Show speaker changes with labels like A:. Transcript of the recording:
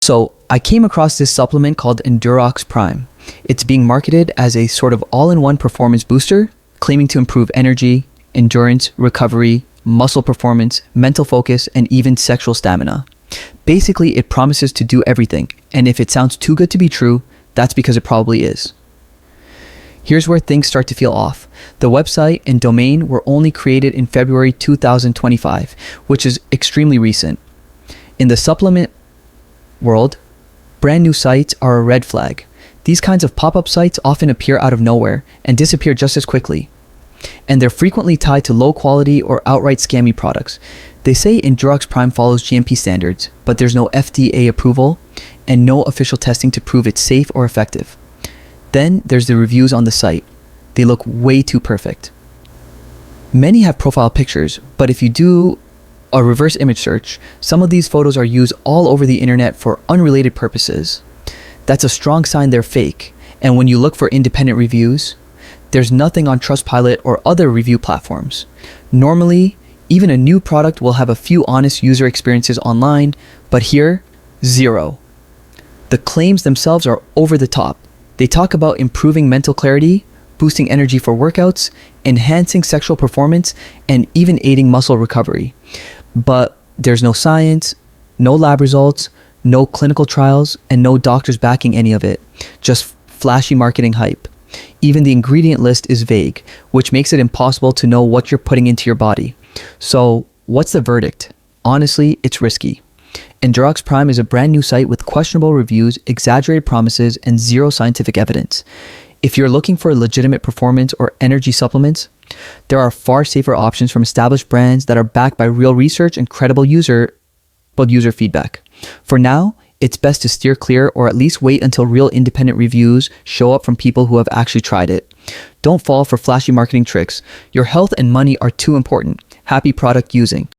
A: So I came across this supplement called Endurox Prime. It's being marketed as a sort of all-in-one performance booster, claiming to improve energy, endurance, recovery, muscle performance, mental focus, and even sexual stamina. Basically, it promises to do everything, and if it sounds too good to be true, that's because it probably is. Here's where things start to feel off. The website and domain were only created in February 2025, which is extremely recent. In the supplement world, brand new sites are a red flag. These kinds of pop-up sites often appear out of nowhere and disappear just as quickly. And they're frequently tied to low quality or outright scammy products. They say Endurox Prime follows GMP standards, but there's no FDA approval and no official testing to prove it's safe or effective. Then there's the reviews on the site. They look way too perfect. Many have profile pictures, but if you do a reverse image search, some of these photos are used all over the internet for unrelated purposes. That's a strong sign they're fake. And when you look for independent reviews, there's nothing on Trustpilot or other review platforms. Normally, even a new product will have a few honest user experiences online, but here, zero. The claims themselves are over the top. They talk about improving mental clarity, boosting energy for workouts, enhancing sexual performance, and even aiding muscle recovery. But there's no science, no lab results, no clinical trials, and no doctors backing any of it. Just flashy marketing hype. Even the ingredient list is vague, which makes it impossible to know what you're putting into your body. So, what's the verdict? Honestly, it's risky. Endurox Prime is a brand new site with questionable reviews, exaggerated promises, and zero scientific evidence. If you're looking for legitimate performance or energy supplements, there are far safer options from established brands that are backed by real research and credible user feedback. For now, it's best to steer clear or at least wait until real independent reviews show up from people who have actually tried it. Don't fall for flashy marketing tricks. Your health and money are too important. Happy product using.